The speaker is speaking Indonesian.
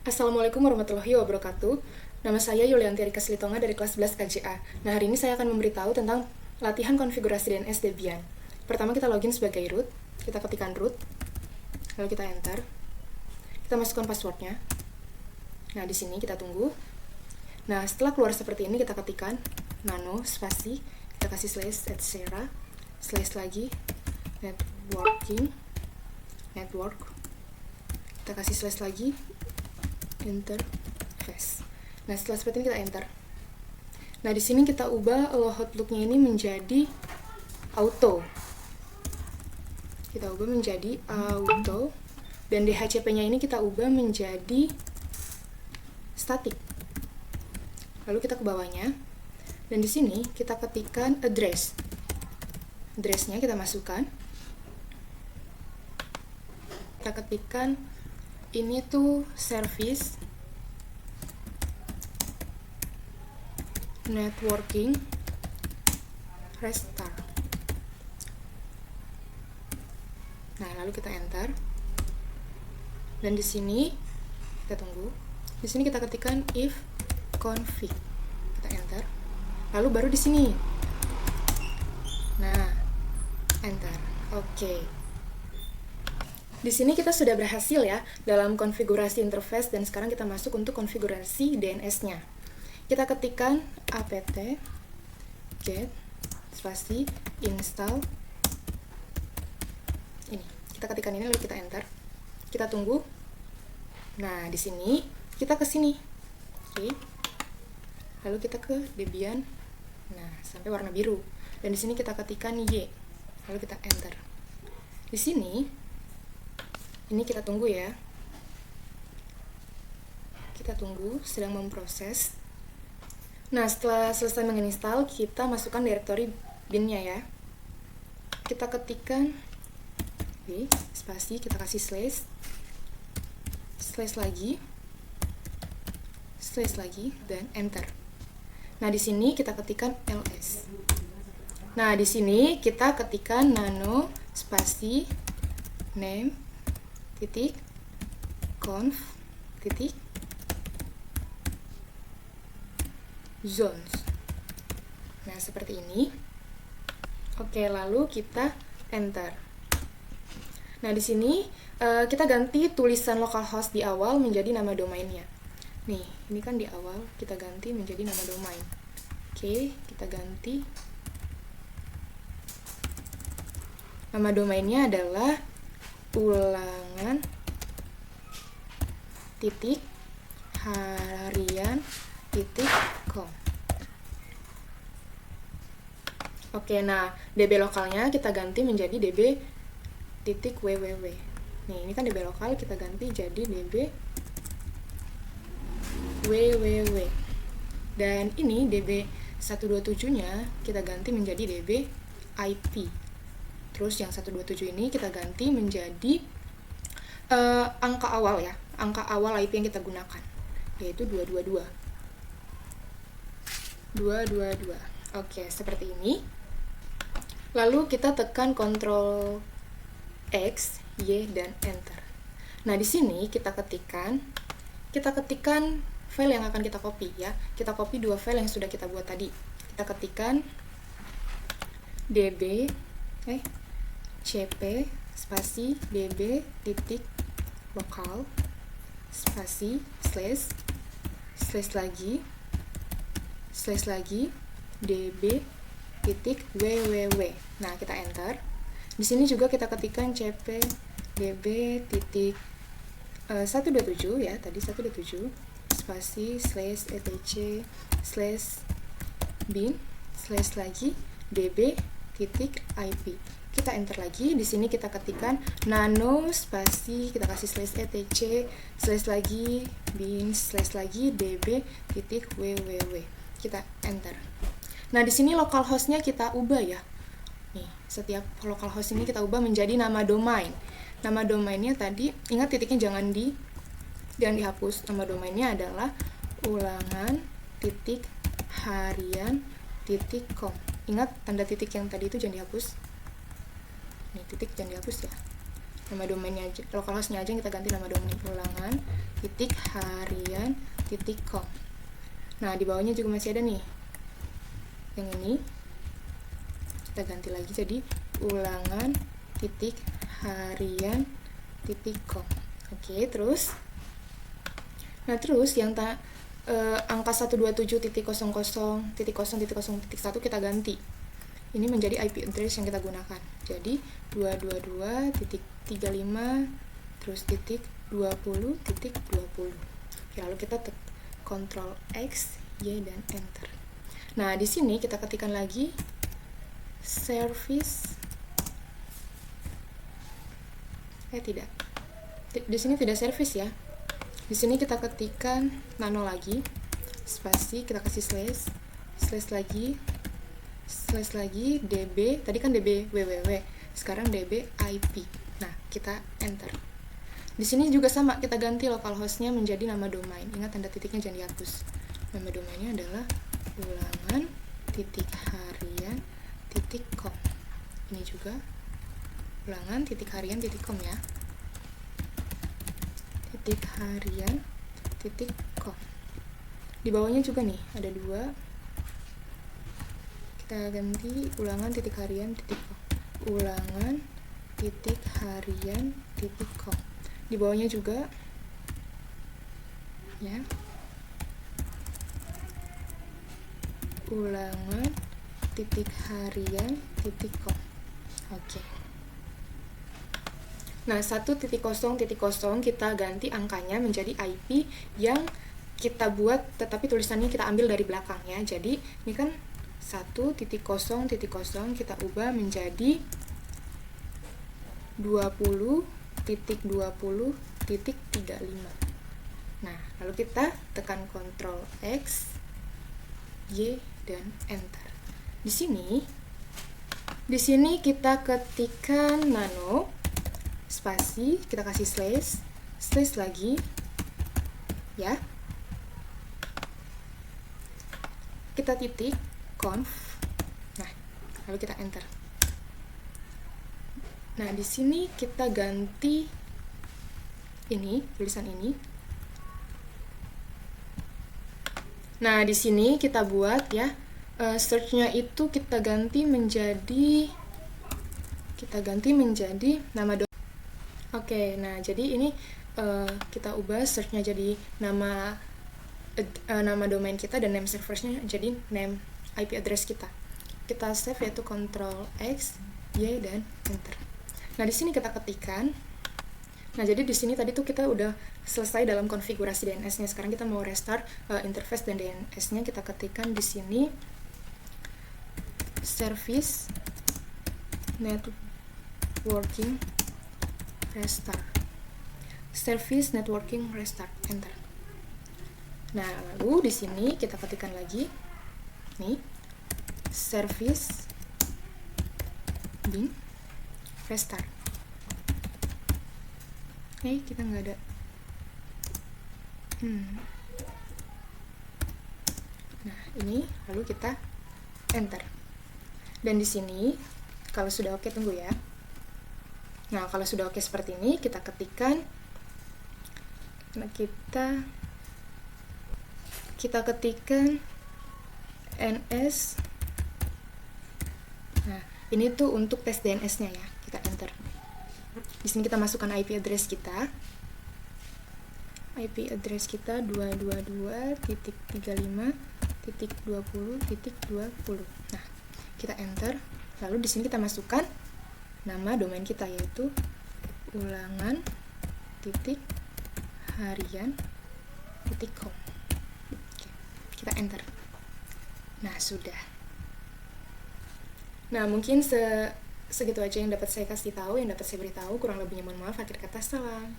Assalamualaikum warahmatullahi wabarakatuh. Nama saya Yulianti Rika Silitonga dari kelas 11 KJA. Nah, hari ini saya akan memberitahu tentang latihan konfigurasi DNS Debian. Pertama kita login sebagai root, kita ketikkan root, lalu kita enter. Kita masukkan passwordnya. Nah, di sini kita tunggu. Nah, setelah keluar seperti ini kita ketikkan nano spasi, kita kasih slash etc. slash lagi network. Kita kasih slash lagi interface. Nah, setelah seperti ini kita enter. Nah, di sini kita ubah allow hotlook-nya ini menjadi auto. Kita ubah menjadi auto dan DHCP-nya ini kita ubah menjadi static. Lalu kita ke bawahnya dan di sini kita ketikkan address. Address-nya kita masukkan. Kita ketikkan ini tuh service networking restart. Nah, lalu kita enter. Dan di sini kita tunggu. Di sini kita ketikkan if config. Kita enter. Lalu baru di sini. Nah, enter. Oke. Di sini kita sudah berhasil ya dalam konfigurasi interface dan sekarang kita masuk untuk konfigurasi DNS-nya. Kita ketikkan apt get spasi install ini. Kita ketikkan ini lalu kita enter. Kita tunggu. Nah, di sini kita ke sini. Oke. Lalu kita ke Debian. Nah, sampai warna biru. Dan di sini kita ketikkan Y. Lalu kita enter. Di sini ini kita tunggu ya. Kita tunggu, sedang memproses. Nah, setelah selesai menginstal, kita masukkan direktori bin-nya ya. Kita ketikkan spasi, kita kasih slash lagi, dan enter. Nah, di sini kita ketikkan ls. Nah, di sini kita ketikkan nano spasi name titik conf titik zones. Nah, seperti ini. Oke, lalu kita enter. Nah, di sini kita ganti tulisan localhost di awal menjadi nama domainnya. Nih, ini kan di awal kita ganti menjadi nama domain. Oke, kita ganti. Nama domainnya adalah ulangan titik harian titik com. Oke, nah DB lokalnya kita ganti menjadi DB titik www. Nih, ini kan DB lokal, kita ganti jadi DB www. Dan ini DB 127 nya kita ganti menjadi DB IP. Terus yang 127 ini kita ganti menjadi angka awal ya, angka awal IP yang kita gunakan, yaitu 222. Oke, seperti ini. Lalu kita tekan Ctrl X, Y, dan Enter. Nah, di sini kita ketikkan file yang akan kita copy ya. Kita copy dua file yang sudah kita buat tadi. Kita ketikkan db cp spasi db titik lokal spasi slash lagi db titik www. Nah, kita enter. Di sini juga kita ketikkan cp db titik 127 ya, tadi 127 spasi /etc /bin lagi db titik ip. Kita enter lagi. Di sini kita ketikkan nano spasi, kita kasih /etc lagi bin lagi db titik www. Kita enter. Nah, di sini localhost-nya kita ubah ya. Nih, setiap localhost ini kita ubah menjadi nama domain. Nama domainnya tadi, ingat titiknya jangan dihapus. Nama domainnya adalah ulangan titik harian titik com. Ingat tanda titik yang tadi itu jangan dihapus. Nih, titik jangan dihapus ya. nama domainnya aja, localhostnya aja yang kita ganti nama domain, ulangan titik harian titik com. Nah di bawahnya juga masih ada nih yang ini, kita ganti lagi jadi ulangan titik harian titik com. Oke, terus yang angka 127.00.0.0.1 kita ganti. Ini menjadi IP address yang kita gunakan. Jadi 222.35 terus titik 20.20. Lalu kita Ctrl X, Y dan Enter. Nah, di sini kita ketikkan lagi service. Tidak. Di sini tidak service ya. Di sini kita ketikkan nano lagi, spasi, kita kasih slash lagi db, tadi kan db www, sekarang db IP. Nah, kita enter. Di sini juga sama, kita ganti localhostnya menjadi nama domain. Ingat tanda titiknya jangan dihapus. Nama domainnya adalah ulangan titik harian titik com. Ini juga ulangan titik harian titik com ya. Titik harian titik com. Di bawahnya juga nih ada dua, kita ganti ulangan titik harian titik com, ulangan titik harian titik com. Di bawahnya juga ya, ulangan titik harian titik com. Oke. Nah, 1.0.0 kita ganti angkanya menjadi IP yang kita buat, tetapi tulisannya kita ambil dari belakang ya. Jadi, ini kan 1.0.0 kita ubah menjadi 20.20.35. Nah, lalu kita tekan Ctrl X, Y, dan Enter. Di sini kita ketikkan nano, spasi, kita kasih slash lagi ya, kita titik conf. Nah, lalu kita enter. Nah, di sini kita ganti ini, tulisan ini. Nah, di sini kita buat ya, search-nya itu kita ganti menjadi nama domain. Oke, nah jadi ini kita ubah search-nya jadi nama domain kita dan name serversnya jadi name IP address kita. Kita save yaitu Ctrl X, Y dan Enter. Nah, di sini kita ketikkan. Nah, jadi di sini tadi tuh kita udah selesai dalam konfigurasi DNS-nya. Sekarang kita mau restart interface dan DNS-nya. Kita ketikkan di sini service networking restart. Service networking restart, enter. Nah, lalu di sini kita ketikkan lagi nih service bin restart. Kita nggak ada. Nah, ini lalu kita enter. Dan di sini kalau sudah oke, tunggu ya. Nah, kalau sudah oke seperti ini, kita ketikkan, kita ketikkan ns. Nah, ini tuh untuk tes DNS-nya ya. Kita enter. Di sini kita masukkan IP address kita. IP address kita 222.35.20.20. Nah, kita enter. Lalu di sini kita masukkan nama domain kita yaitu ulangan titik harian titik com. Oke, kita enter. Nah, sudah. Nah, mungkin segitu aja yang dapat saya kasih tahu, yang dapat saya beritahu. Kurang lebihnya mohon maaf. Akhir kata, salam.